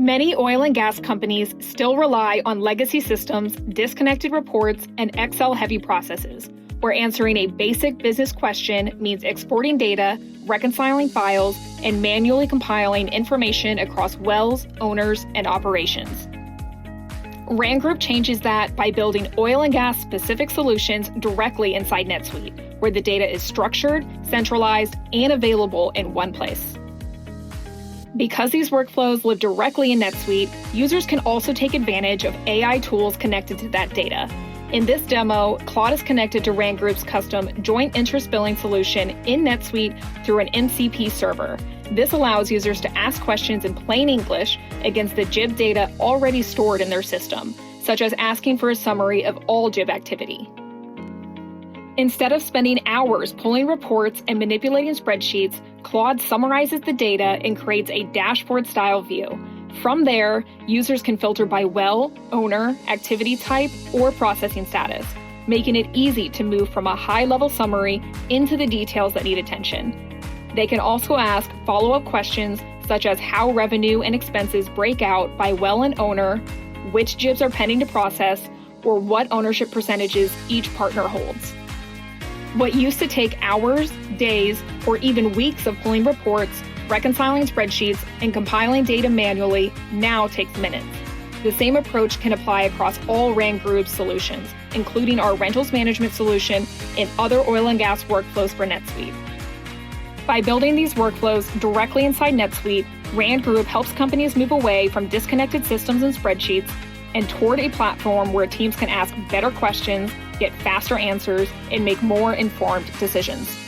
Many oil and gas companies still rely on legacy systems, disconnected reports, and Excel-heavy processes, where answering a basic business question means exporting data, reconciling files, and manually compiling information across wells, owners, and operations. Rand Group changes that by building oil and gas specific solutions directly inside NetSuite, where the data is structured, centralized, and available in one place. Because these workflows live directly in NetSuite, users can also take advantage of AI tools connected to that data. In this demo, Claude is connected to Rand Group's custom joint interest billing solution in NetSuite through an MCP server. This allows users to ask questions in plain English against the JIB data already stored in their system, such as asking for a summary of all JIB activity. Instead of spending hours pulling reports and manipulating spreadsheets, Claude summarizes the data and creates a dashboard-style view. From there, users can filter by well, owner, activity type, or processing status, making it easy to move from a high-level summary into the details that need attention. They can also ask follow-up questions such as how revenue and expenses break out by well and owner, which JIBs are pending to process, or what ownership percentages each partner holds. What used to take hours, days, or even weeks of pulling reports, reconciling spreadsheets, and compiling data manually now takes minutes. The same approach can apply across all Rand Group solutions, including our rentals management solution and other oil and gas workflows for NetSuite. By building these workflows directly inside NetSuite, Rand Group helps companies move away from disconnected systems and spreadsheets and toward a platform where teams can ask better questions, get faster answers, and make more informed decisions.